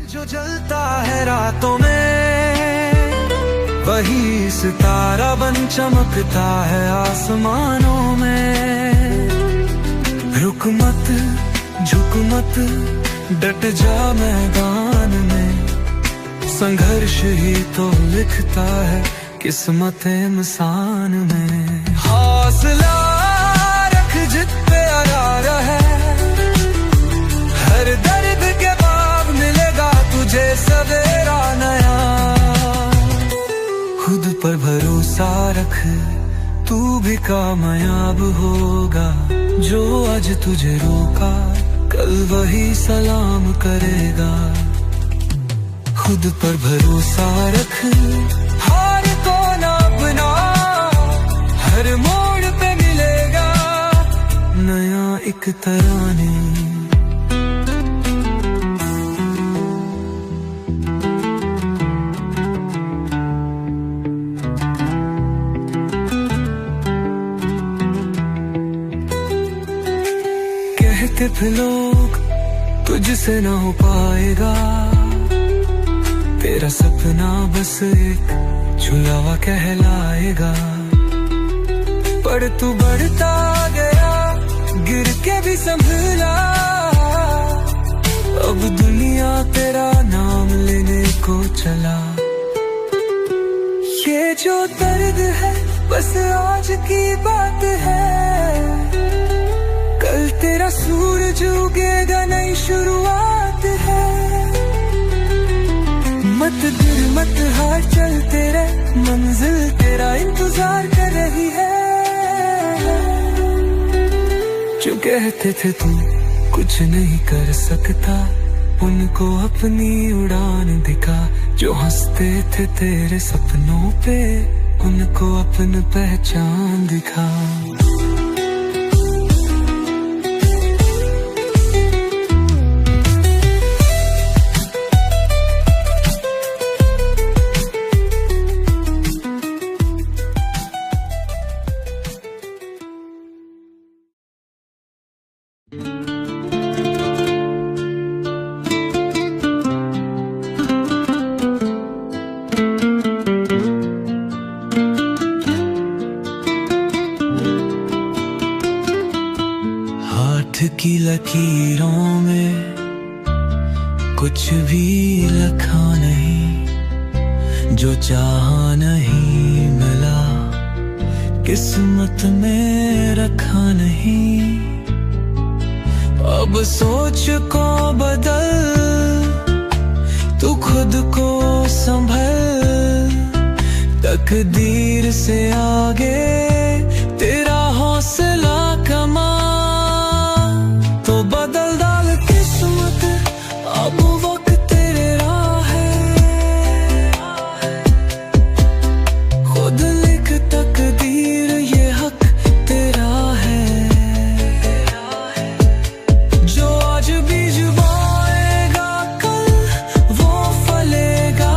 जो जलता है रातों में, वही सितारा बन चमकता है आसमानों में। रुक मत, झुक मत, डट जा मैदान में, संघर्ष ही तो लिखता है किस्मत इंसान में। हौसला रख जित पे अड़ा है, हर दर्द के बाद मिलेगा तुझे सवेरा नया। खुद पर भरोसा रख, तू भी कामयाब होगा। जो आज तुझे रोका, कल वही सलाम करेगा। खुद पर भरोसा रख, हार को ना अपना, हर मोड़ पे मिलेगा नया एक तराने। कहते थे लोग तुझसे ना हो पाएगा, तेरा सपना बस एक छुलावा कहलाएगा। पर तू बढ़ता गया, गिर के भी संभला, अब दुनिया तेरा नाम लेने को चला। ये जो दर्द है बस आज की बात है, कल तेरा सूरज उगेगा, नई शुरुआत है। मत गिर मत हार, चल तेरे मंजिल तेरा इंतजार कर रही है। जो कहते थे तू कुछ नहीं कर सकता, उनको अपनी उड़ान दिखा। जो हंसते थे तेरे सपनों पे, उनको अपनी पहचान दिखा। की लकीरों में कुछ भी लिखा नहीं, जो चाहा नहीं मिला किस्मत में रखा नहीं। अब सोच को बदल, तू खुद को संभल, तकदीर से आगे तेरा हौसला कमा। तो बदल डाल किस्मत, अब वक्त तेरे राह है, खुद लिख तकदीर, ये हक तेरा है। जो आज बीज बोएगा, कल वो फलेगा।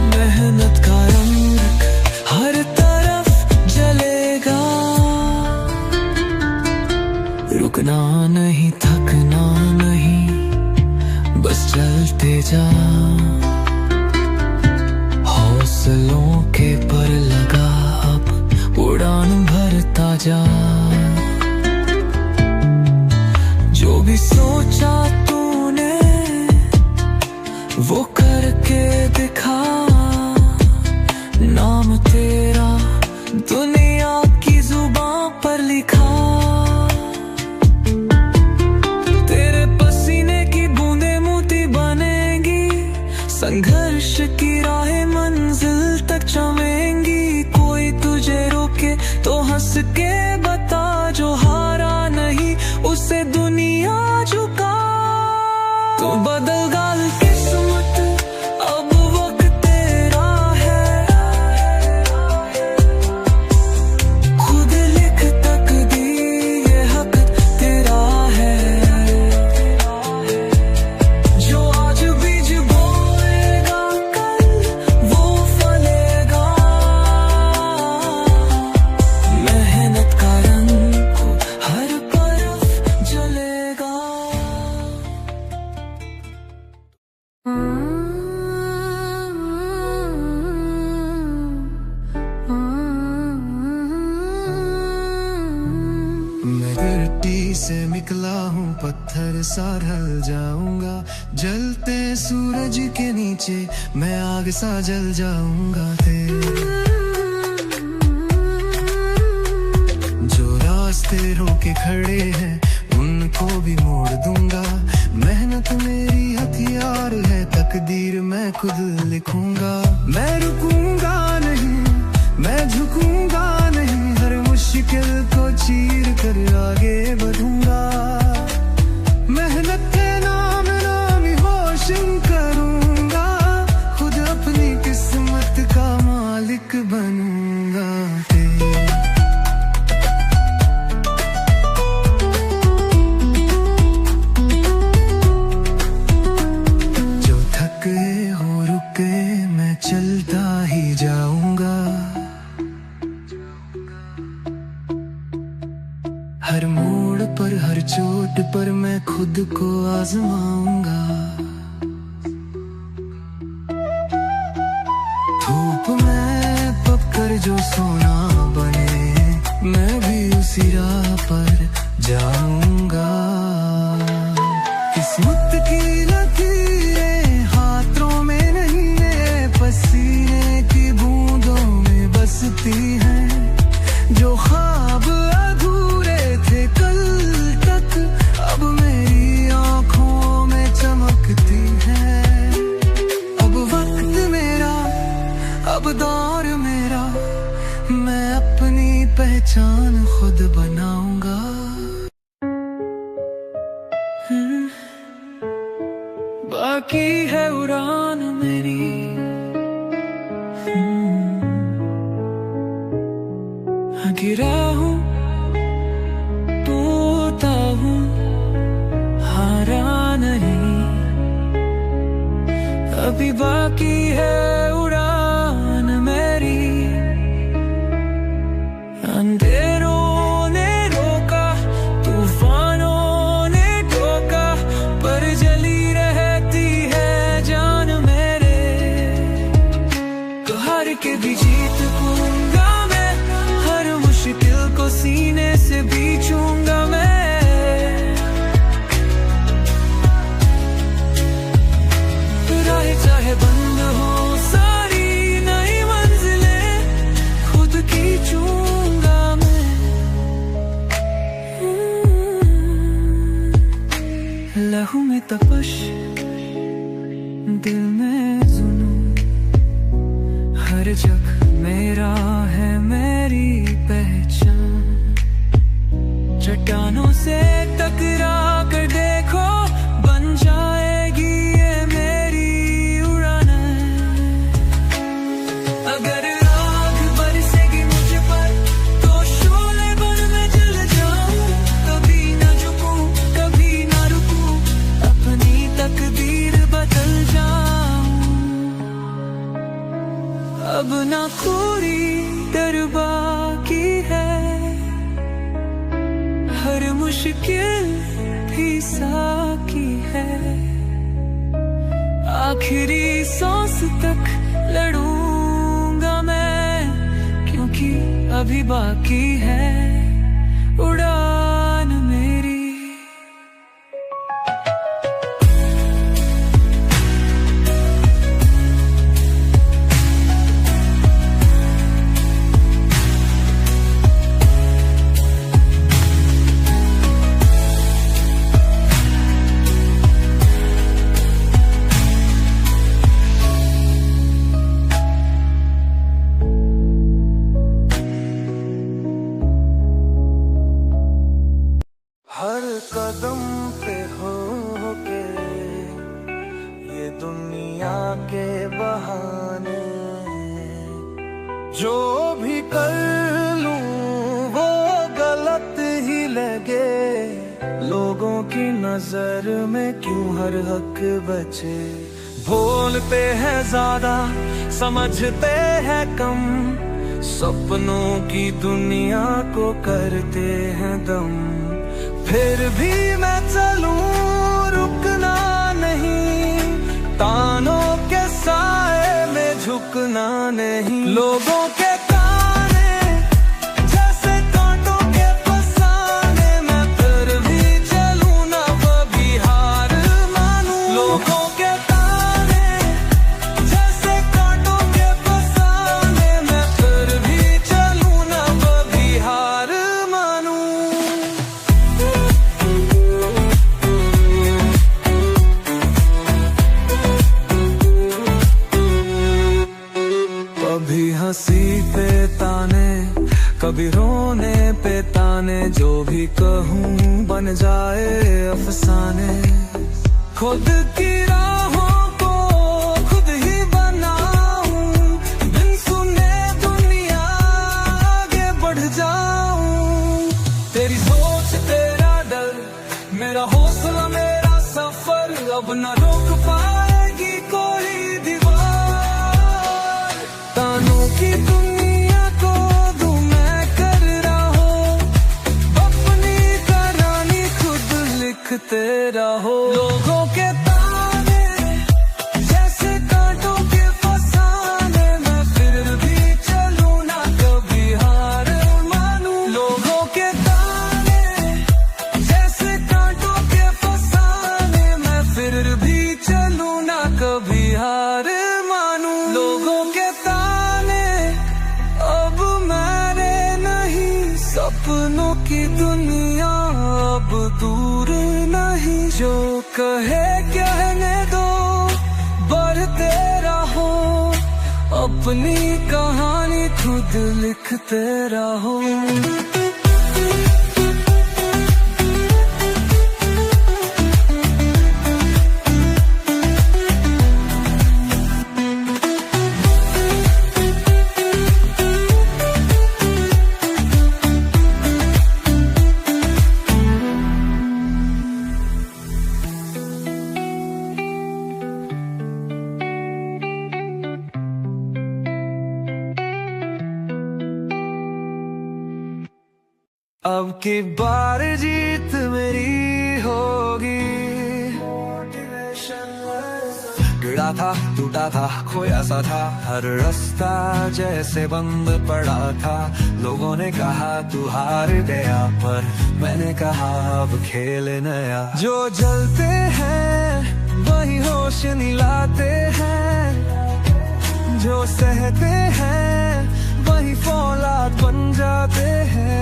मेहनत का रंग हर तरफ जलेगा। रुकना नहीं, थकना नहीं, बस चलते जा। हौसलों के पर लगा, अब उड़ान भरता जा। जो भी सोचा तूने वो करके दिखा, नाम तेरा दुनिया की जुबां पर लिखा। संघर्ष की राहें मंजिल तक चमेंगी, कोई तुझे रोके तो हंस के मैं धरती से निकला हूँ, पत्थर सा ढल जाऊंगा। जलते सूरज के नीचे मैं आग सा जल जाऊंगा। जो रास्ते रोके खड़े हैं उनको भी मोड़ दूंगा। मेहनत मेरी हथियार है, तकदीर मैं खुद लिखूंगा। मैं रुकूंगा नहीं, मैं झुकूंगा नहीं, हर मुश्किल को चीर कर आगे बढ़ूंगा। मेहनत के नाम नामी रोशन करूंगा, खुद अपनी किस्मत का मालिक बनूंगा। जो थके हो रुके मैं चलता ही जाऊंगा। हर मोड़ पर हर चोट पर मैं खुद को आजमाऊंगा। धूप में पककर जो सोना बने, मैं भी उसी राह पर जाऊंगा। किस्मत की लकीरें हाथों में नहीं है, पसीने की बूंदों में बसती हैं। जो ख्वाब अधूरे थे कल तक, अब मेरी आंखों में चमकती हैं। अब वक्त मेरा, अब दौर मेरा, मैं अपनी पहचान खुद बनाऊंगा। बाकी है उड़ान मेरी, गिरा हूँ टूटा हूँ, हारा नहीं। अभी बाकी है उड़ान मेरी। अंधेरों ने रोका, तूफानों ने ठोका, पर जली रहती है जान मेरे। तो हार के भी जीत पाऊंगा मैं, हर मुश्किल को सीने से बीचूंगा मैं। राह चाहे बंद हो सारी, नई मंजिलें खुद की चूंगा मैं। लहू में तपश, दिल में जुनून, हर जग मेरा है मेरी पहचान। चट्टानों से टकरा कर देखो, बन जाएगी ये मेरी उड़ान। अगर आग बरसेगी मुझ पर तो शोले बन मैं जल जाऊं। कभी ना झुकूं, कभी ना रुकूं, अपनी तकदीर बदल जाऊं। अब ना कोई डर बाकी है, हर मुश्किल भी साकी है। आखिरी सांस तक लड़ूंगा मैं, क्योंकि अभी बाकी है उड़ान मेरी। हर कदम पे हो के ये दुनिया के बहाने, जो भी कर लूं वो गलत ही लगे। लोगों की नजर में क्यों हर हक बचे। बोलते हैं ज्यादा, समझते हैं कम, सपनों की दुनिया को करते हैं दम। फिर भी मैं चलूं, रुकना नहीं, नहीं। लोगों के ताने जैसे कांटों के फसाने, मैं फिर भी चलूं ना कभी हार मानूं। लोगों के ताने जैसे कांटों के फसाने, मैं फिर भी चलूं ना कभी हार मानूं। कभी हंसी पे ताने, कभी रोने पे ताने, जो भी कहूँ बन जाए अफसाने। खुद की राहों को खुद ही बनाऊं, बिन सुने दुनिया आगे बढ़ जाऊं। तेरी सोच तेरा डर, मेरा हौसला मेरा सफर, अब न रोक पाएगी कोई दीवार। तानों की दुनिया को दूं मैं कर रहा, अपनी कहानी खुद लिखते रहो। लोगों के ताने जैसे कांटों के फसाने, मैं फिर भी चलूं ना कभी हार मानूं। लोगों के ताने जैसे कांटों के फसाने, मैं फिर भी चलूं ना कभी हार मानूं। लोगों के ताने अब मेरे नहीं, सपनों की दुनिया अब दूर नहीं। जो कहे कहने दो, बढ़ते रहो, अपनी कहानी खुद लिखते रहो। अब की बार जीत मेरी होगी। गिरा था, टूटा था, खोया सा था, हर रास्ता जैसे बंद पड़ा था। लोगों ने कहा तू हार गया, पर मैंने कहा अब खेल नया। जो जलते हैं वही रोशनी लाते हैं, जो सहते हैं वही फौलाद बन जाते हैं।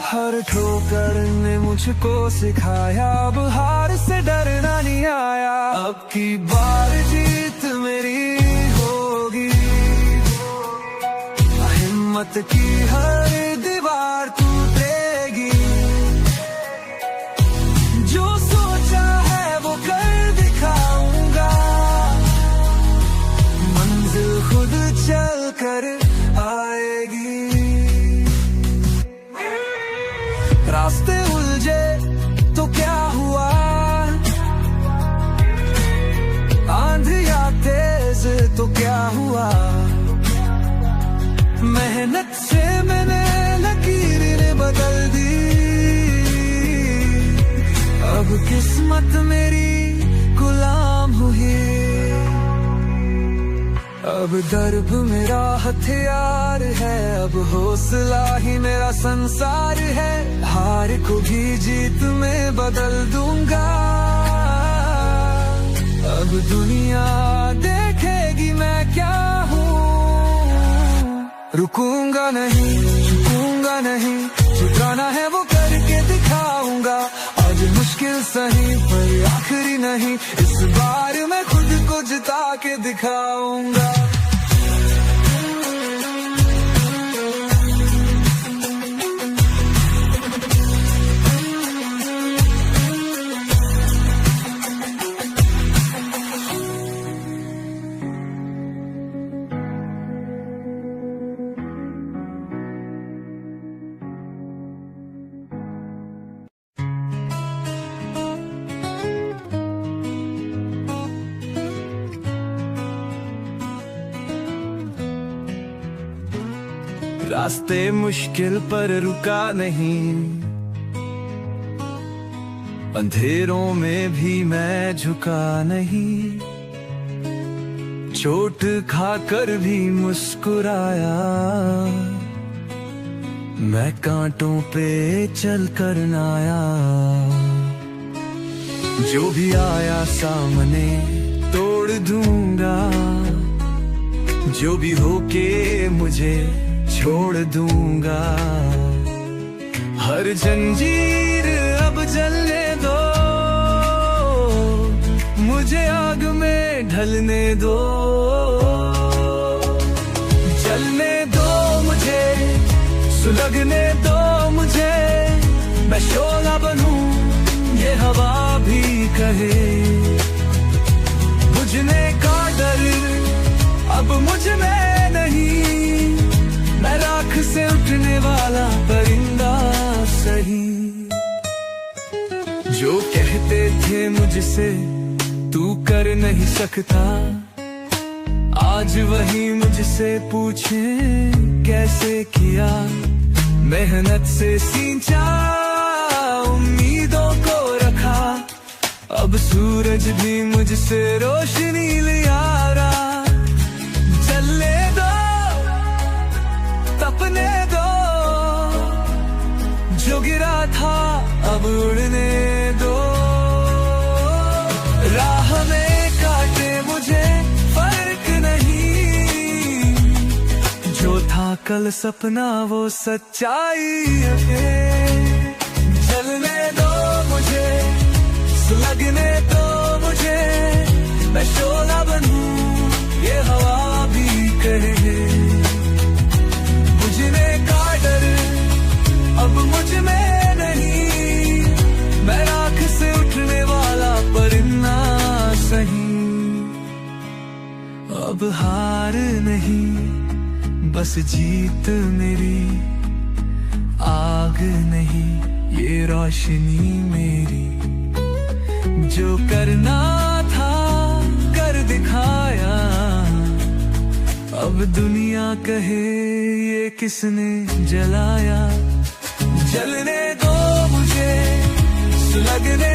हर ठोकर ने मुझको सिखाया, अब हार से डरना नहीं आया। अब की बार जीत मेरी होगी, हिम्मत की हर दीवार टूटेगी। जो सोचा है वो कर दिखाऊंगा, मंजिल खुद चल कर आएगी। रास्ते उलझे तो क्या हुआ, आंधियां तेज तो क्या हुआ। मेहनत से मैंने लकीरें बदल दी, अब किस्मत मेरी गुलाम हुई। अब दर्द मेरा हथियार है, अब हौसला ही मेरा संसार है। हार को भी जीत में बदल दूंगा, अब दुनिया देखेगी मैं क्या हूँ। रुकूंगा नहीं, झुकूंगा नहीं, जितना है वो करके दिखाऊंगा। आज मुश्किल सही पर आखिरी नहीं, इस बार मैं खुद को जिता के दिखाऊंगा। रास्ते मुश्किल पर रुका नहीं, अंधेरों में भी मैं झुका नहीं। चोट खाकर भी मुस्कुराया, मैं कांटों पे चल कर आया। जो भी आया सामने तोड़ दूंगा, जो भी होके मुझे छोड़ दूंगा। हर जंजीर अब जलने दो, मुझे आग में ढलने दो। जलने दो मुझे, सुलगने दो मुझे, मैं शोला बनूं ये हवा भी कहे। बुझने का डर अब मुझ में नहीं, मैं राख से उठने वाला परिंदा सही। जो कहते थे मुझसे तू कर नहीं सकता, आज वही मुझसे पूछे कैसे किया। मेहनत से सींचा, उम्मीदों को रखा, अब सूरज भी मुझसे रोशनी लिया रहा। जलने दो, तपने दो, जो गिरा था अब उड़ने दो। राह में काटे मुझे फर्क नहीं, जो था कल सपना वो सच्चाई है। जलने दो मुझे, सुलगने दो मुझे, मैं शोला बनूं ये हवा भी कहे। बुझने का डर अब मुझ में नहीं, मैं राख से उठने वाला परिंदा सही। अब हार नहीं बस जीत मेरी, आग नहीं ये रोशनी मेरी। जो करना था कर दिखाया, अब दुनिया कहे ये किसने जलाया। जलने दो मुझे, सुलगने